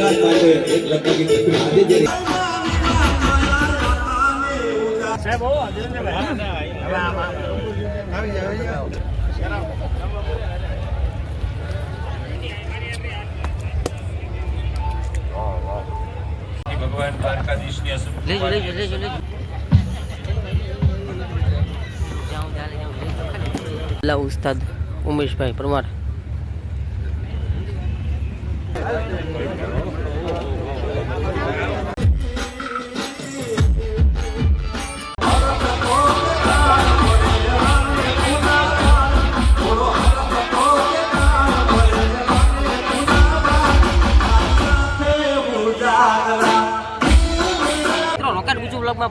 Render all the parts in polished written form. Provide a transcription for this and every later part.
સમાજ માટે એક પ્રકારની તકલીફ આજે જે સાહેબ ઓ ધીરેન્દ્રભાઈ હવે આવી જાવ ભગવાન દ્વારકાધીશની લેજો ઉસ્તાદ ઉમેશભાઈ પરમાર.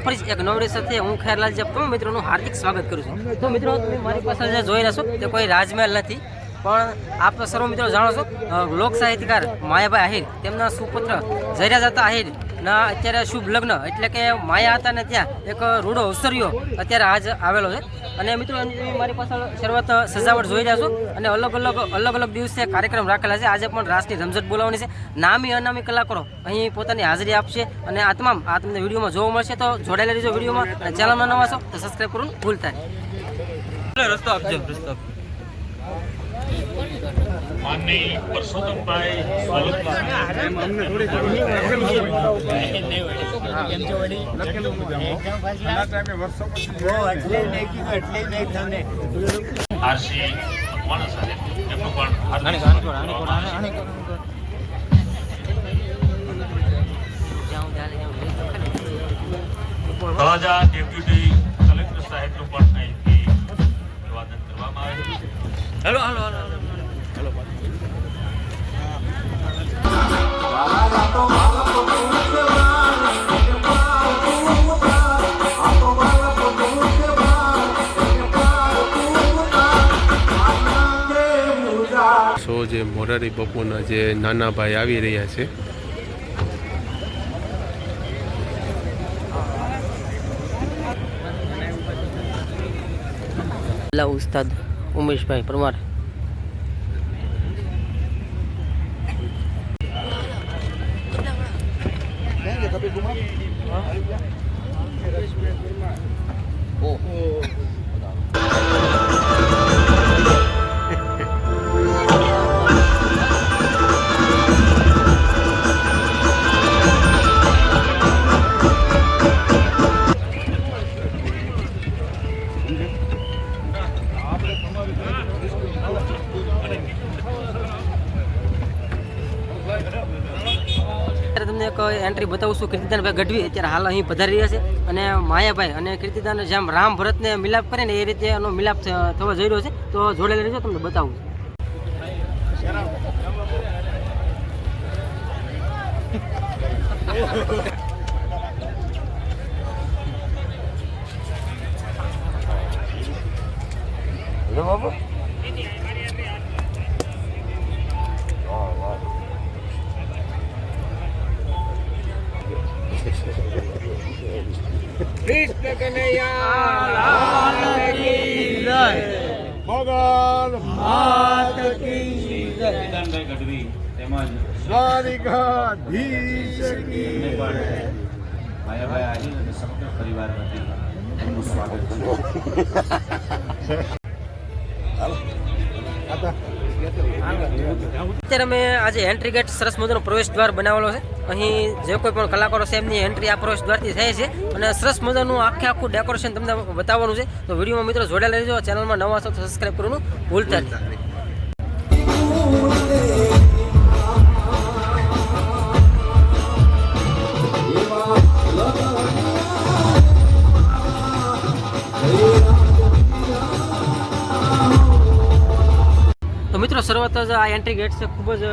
ફરી એક નવરી સાથે હું ખેરલાલ જપ તમે મિત્રોનું હાર્દિક સ્વાગત કરું છું. તો મિત્રો તમે મારી પાસે જે જોઈ રહ્યા છો તે કોઈ રાજમહેલ નથી, પણ આપ તો સર્વ મિત્રો જાણો છો લોક સાહિત્યકાર માયાભાઈ આહિર તેમના સુપુત્ર જયરાજાતા આહિર ના અત્યારે શુભ લગ્ન એટલે કે માયા હતા ને ત્યાં એક રૂડો અવસર્યો અત્યારે આજ આવેલો છે. અને મિત્રો એની મારી પાસે શરૂઆત સજાવટ જોઈ રહ્યા છો અને અલગ અલગ દિવસે કાર્યક્રમ રાખેલા છે. આજે પણ રાસની રમઝટ બોલાવવાની છે. નામી અનામી કલાકારો અહીં પોતાની હાજરી આપશે અને આ તમને વિડીયોમાં જોવા મળશે. તો જોડાયેલા રહેજો વિડીયોમાં અને ચેનલમાં નવા છો તો સબસ્ક્રાઈબ કરવાનું ભૂલતા નહીં. રસ્તો આપજો રસ્તો. માનની પરસોત્તમભાઈ આરસી માણસ એમનું પણ તળાજા ડેપ્યુટી કલેક્ટર સાહેબનું પણ અહીંથી અભિવાદન કરવામાં આવે છે. હેલો હેલો હેલો સો જે મોરારી બાપુના જે નાના ભાઈ આવી રહ્યા છે ઉસ્તાદ ઉમેશભાઈ પરમાર. તમને એક એન્ટ્રી બતાવું છું. કીર્તિદાનભાઈ ગઢવી અત્યારે હાલ અહીં પધારી રહ્યા છે અને માયાભાઈ અને કીર્તિદાન જેમ રામ ભરતને મિલાપ કરે ને એ રીતે એનો મિલાપ થવા જઈ રહ્યો છે. તો જોડેલા રહેજો તમને બતાવું. કૃષ્ણ કનૈયા લાલ કી જય, ભગવાન માત કી જય, કીર્તિદાનભાઈ ગઢવી તેમજ દ્વારિકાધીશ કી જય. માયાભાઈ આહિર અને સમગ્ર પરિવાર વતી એમનું સ્વાગત છે. અત્યારે અમે આજે એન્ટ્રી ગેટ સરસ મજાનો પ્રવેશ દ્વાર બનાવેલો છે. અહીં જે કોઈ પણ કલાકારો છે એમની એન્ટ્રી આ પ્રવેશ દ્વારથી થાય છે અને સરસ મજાનું આખું ડેકોરેશન તમને બતાવવાનું છે. તો વિડીયોમાં મિત્રો જોડાયેલા રહેજો. ચેનલમાં નવા છો તો સબસ્ક્રાઈબ કરવાનું ભૂલતા નહીં. તો મિત્રો શરૂઆત જ આ એન્ટ્રી ગેટ છે ખૂબ જ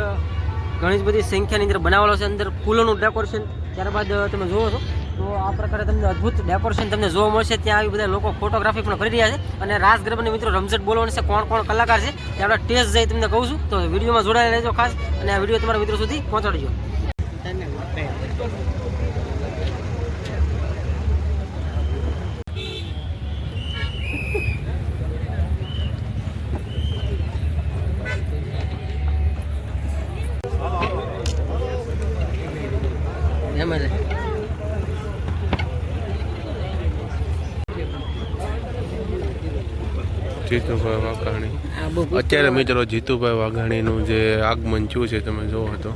ઘણી જ બધી સંખ્યાની અંદર બનાવેલો છે. અંદર ફૂલોનું ડેકોરેશન ત્યારબાદ તમે જુઓ છો તો આ પ્રકારે તમને અદ્ભુત ડેકોરેશન તમને જોવા મળશે. ત્યાં આવી બધા લોકો ફોટોગ્રાફી પણ કરી રહ્યા છે અને રાસ ગરબાની મિત્રો રમઝટ બોલવાની છે. કોણ કોણ કલાકાર છે તે આપણે ટેસ્ટ જઈ તમને કહું છું. તો વિડીયોમાં જોડાયેલા રહેજો ખાસ અને આ વિડીયો તમારા મિત્રો સુધી પહોંચાડજો. એમ જીતુભાઈ વાઘાણી અત્યારે મિત્રો જીતુભાઈ વાઘાણીનું જે આગમન થયું છે તમે જોવો તો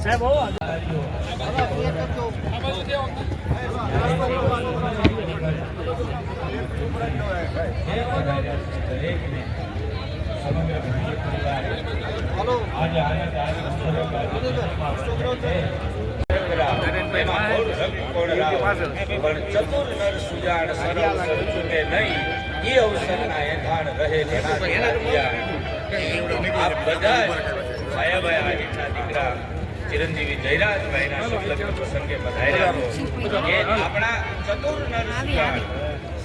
સાહેબ હો ચિરંજીવી જયરાજભાઈના શુભલગ્ન પ્રસંગે પધાર્યા એ આપણા ચતુર નર સુજાણ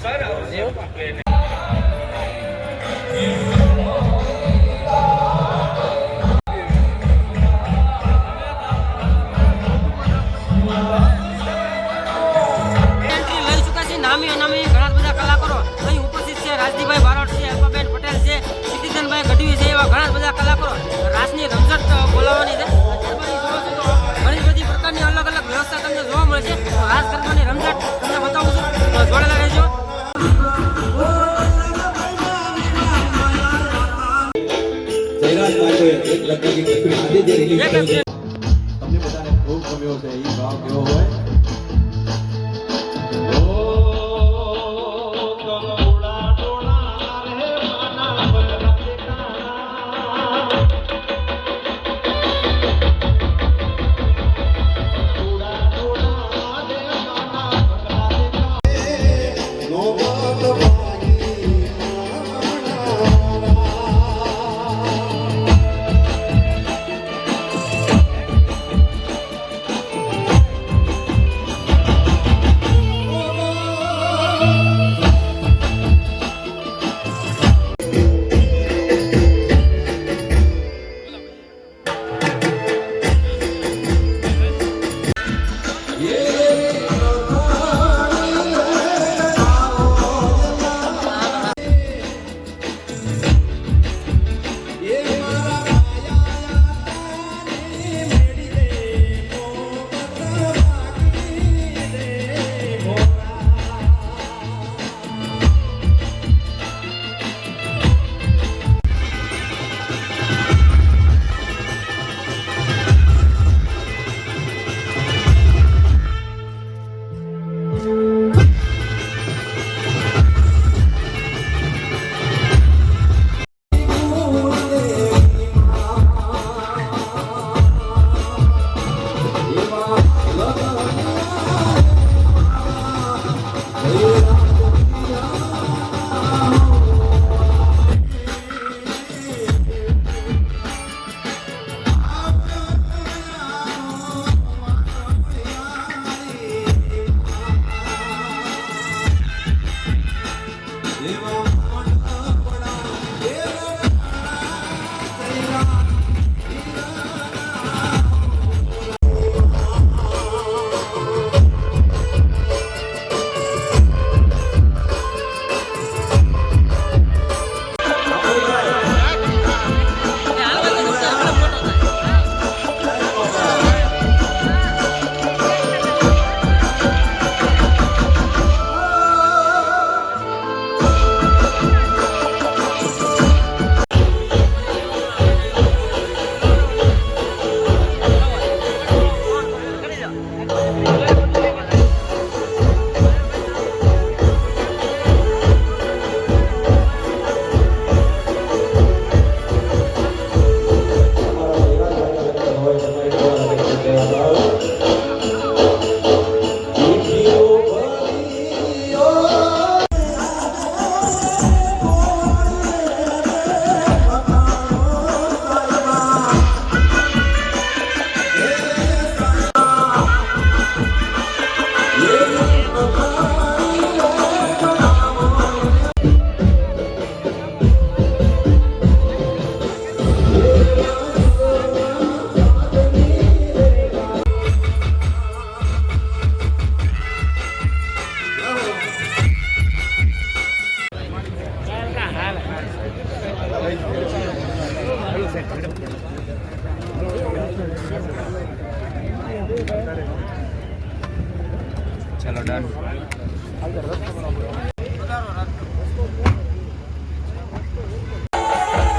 સર અવસર નામી અનામી ઘણા બધા કલાકારો અહીં ઉપસ્થિત છે. રાજદીપભાઈ બારોટ છે, અલ્પાબેન પટેલ છે, સિદ્ધિધનભાઈ ગઢવી છે, એવા ઘણા બધા કલાકારો રાસની રમઝટ બોલાવવાની છે. ઘણી બધી પ્રકારની અલગ અલગ વ્યવસ્થા તમને જોવા મળે છે. રાસ ગરબાની રમઝટ તમને બતાવું છું, જોડેલા રહેજો. જયરાજ માટે એક લગભગ આજે જે રિલીઝ થયું છે તમને બધાને ખૂબ ગમ્યો છે. એ ભાવ કેવો હોય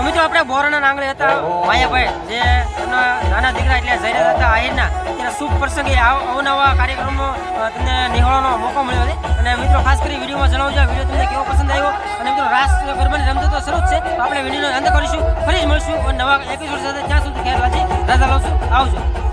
મિત્રો આપણે બોરના આંગણે હતા માયાભાઈ, જે એમના નાના દીકરા એટલે જયરાજ હતા આહિરના. અત્યારે શુભ પ્રસંગે અવનવા કાર્યક્રમો તમને નિહાળવાનો મોકો મળ્યો છે. અને મિત્રો ખાસ કરી વિડીયોમાં જણાવજો વિડીયો તમને કેવો પસંદ આવ્યો. અને મિત્રો રાસ ગરબાની રમતો તો શરૂ જ છે, તો આપણે વિડીયોનો અંત કરીશું. ફરી જ મળશું નવા એપિસોડ સાથે. ત્યાં સુધી ખ્યાલ રાખજો, રાજા લાવશું. આવજો.